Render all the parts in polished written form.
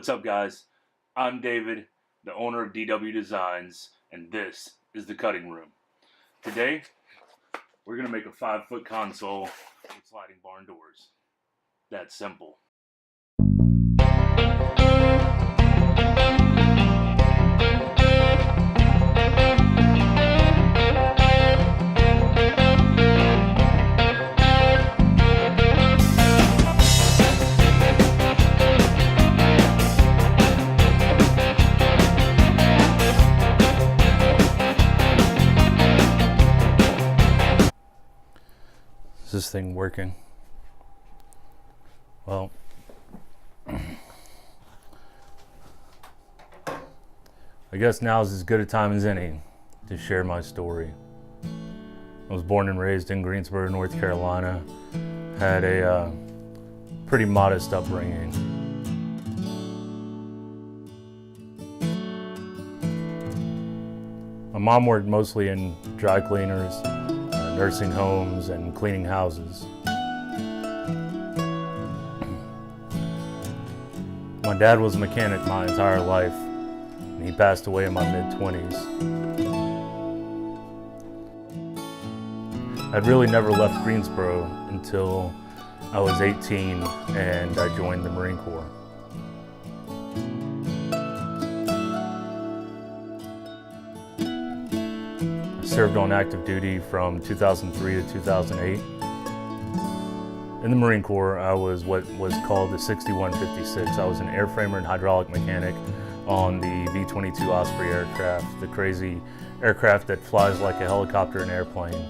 What's up, guys? I'm David, the owner of DW Designs, and this is the cutting room. Today, we're going to make a 5-foot console with sliding barn doors. That's simple. Is this thing working? Well, I guess now is as good a time as any to share my story. I was born and raised in Greensboro, North Carolina. Had a pretty modest upbringing. My mom worked mostly in dry cleaners, nursing homes, and cleaning houses. My dad was a mechanic my entire life, and he passed away in my mid-20s. I'd really never left Greensboro until I was 18 and I joined the Marine Corps. Served on active duty from 2003 to 2008. In the Marine Corps, I was what was called the 6156. I was an airframer and hydraulic mechanic on the V-22 Osprey aircraft, the crazy aircraft that flies like a helicopter and airplane.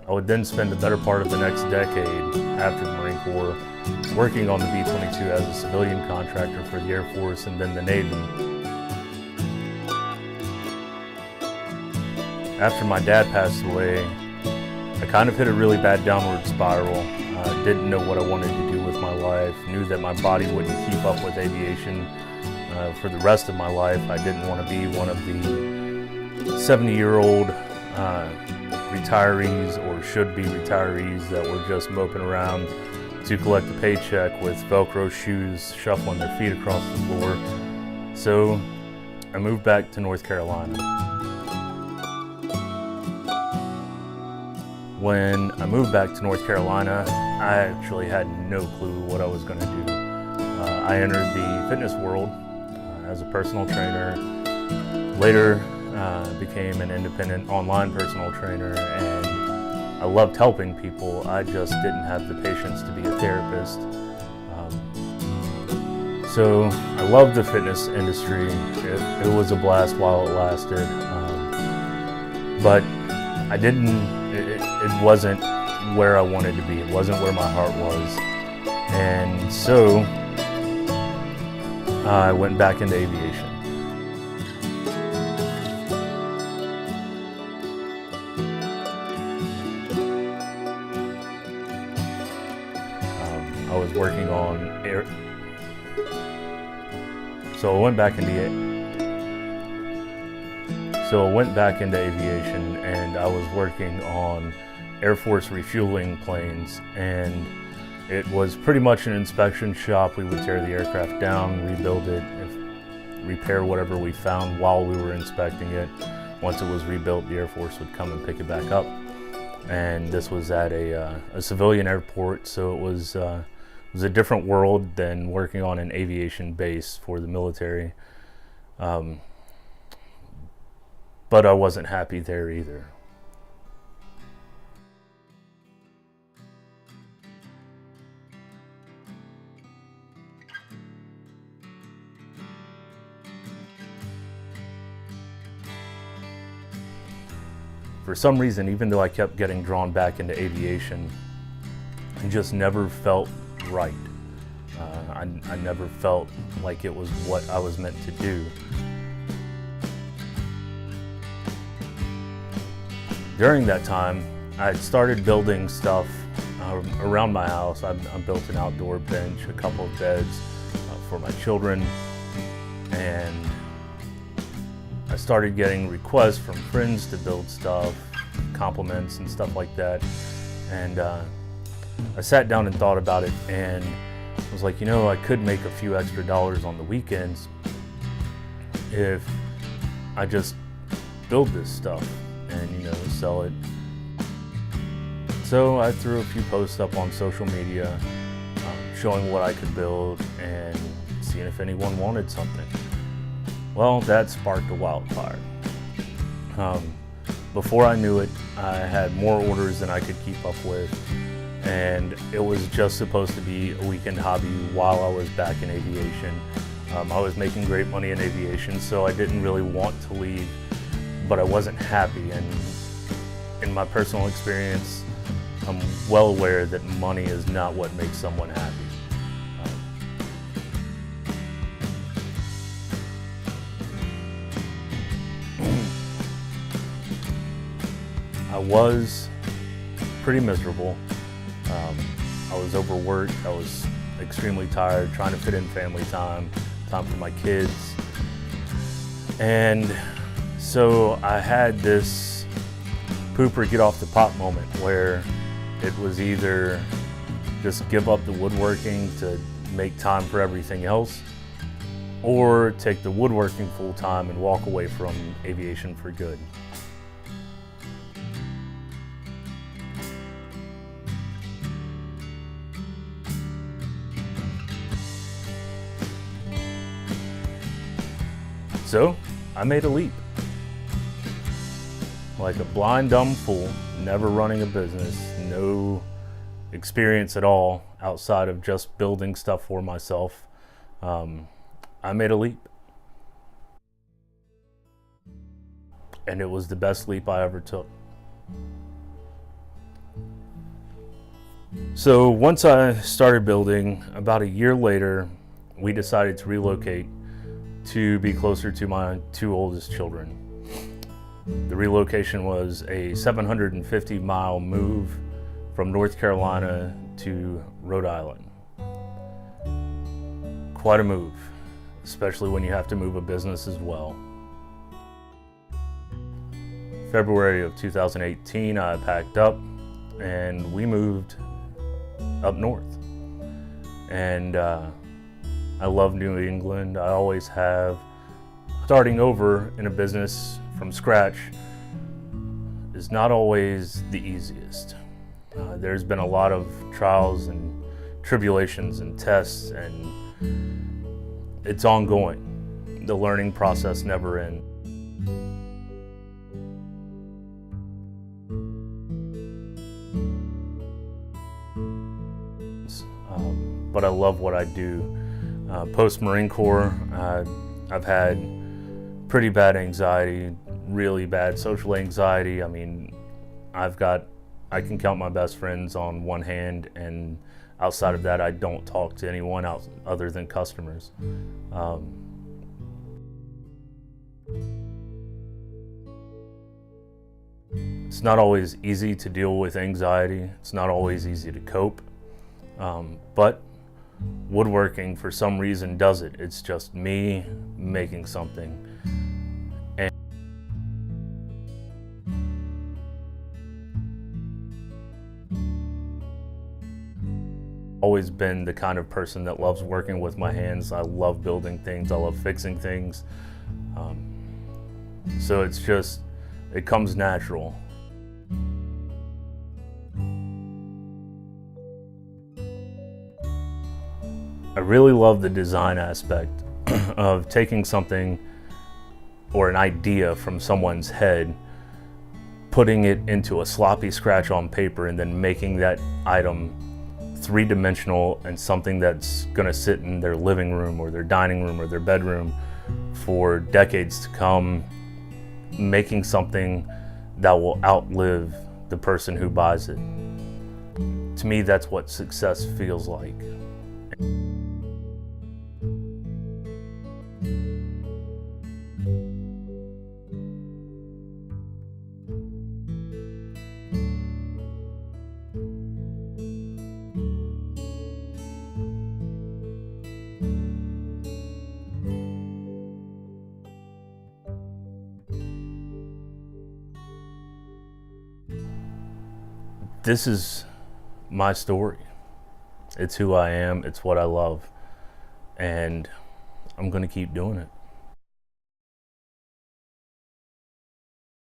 I would then spend the better part of the next decade after the Marine Corps working on the V-22 as a civilian contractor for the Air Force and then the Navy. After my dad passed away, I kind of hit a really bad downward spiral. Didn't know what I wanted to do with my life, knew that my body wouldn't keep up with aviation for the rest of my life. I didn't want to be one of the 70-year-old retirees or should-be retirees that were just moping around to collect a paycheck with Velcro shoes, shuffling their feet across the floor. So I moved back to North Carolina. When I moved back to North Carolina, I actually had no clue what I was going to do. I entered the fitness world as a personal trainer, later became an independent online personal trainer, and I loved helping people. I just didn't have the patience to be a therapist. So I loved the fitness industry. It was a blast while it lasted, but it wasn't where I wanted to be. It wasn't where my heart was. And so I went back into aviation. I was working on air. So I went back into aviation, and I was working on Air Force refueling planes, and it was pretty much an inspection shop. We would tear the aircraft down, rebuild it, repair whatever we found while we were inspecting it. Once it was rebuilt, the Air Force would come and pick it back up. And this was at a civilian airport, so it was a different world than working on an aviation base for the military. But I wasn't happy there either. For some reason, even though I kept getting drawn back into aviation, it just never felt right. I never felt like it was what I was meant to do. During that time, I had started building stuff around my house. I built an outdoor bench, a couple of beds for my children, and I started getting requests from friends to build stuff, compliments and stuff like that. And I sat down and thought about it, and I was like, you know, I could make a few extra dollars on the weekends if I just build this stuff and, you know, sell it. So I threw a few posts up on social media showing what I could build and seeing if anyone wanted something. Well, that sparked a wildfire. Before I knew it, I had more orders than I could keep up with, and it was just supposed to be a weekend hobby while I was back in aviation. I was making great money in aviation, so I didn't really want to leave, but I wasn't happy. And in my personal experience, I'm well aware that money is not what makes someone happy. I was pretty miserable. I was overworked. I was extremely tired, trying to fit in family time for my kids. And so I had this poop or get off the pot moment where it was either just give up the woodworking to make time for everything else, or take the woodworking full time and walk away from aviation for good. So I made a leap. Like a blind, dumb fool, never running a business, no experience at all outside of just building stuff for myself. I made a leap. And it was the best leap I ever took. So once I started building, about a year later, we decided to relocate to be closer to my two oldest children. The relocation was a 750-mile move from North Carolina to Rhode Island. Quite a move, especially when you have to move a business as well. February of 2018, I packed up and we moved up north. And I love New England. I always have. Starting over in a business from scratch is not always the easiest. There's been a lot of trials and tribulations and tests, and it's ongoing. The learning process never ends. But I love what I do. Post-Marine Corps, I've had pretty bad anxiety, really bad social anxiety. I mean, I can count my best friends on one hand, and outside of that, I don't talk to anyone else other than customers. It's not always easy to deal with anxiety. It's not always easy to cope, but woodworking for some reason does it. It's just me making something. And always been the kind of person that loves working with my hands. I love building things. I love fixing things. So it's just, it comes natural. I really love the design aspect of taking something or an idea from someone's head, putting it into a sloppy scratch on paper, and then making that item three-dimensional and something that's gonna sit in their living room or their dining room or their bedroom for decades to come, making something that will outlive the person who buys it. To me, that's what success feels like. This is my story. It's who I am. It's what I love. And I'm going to keep doing it.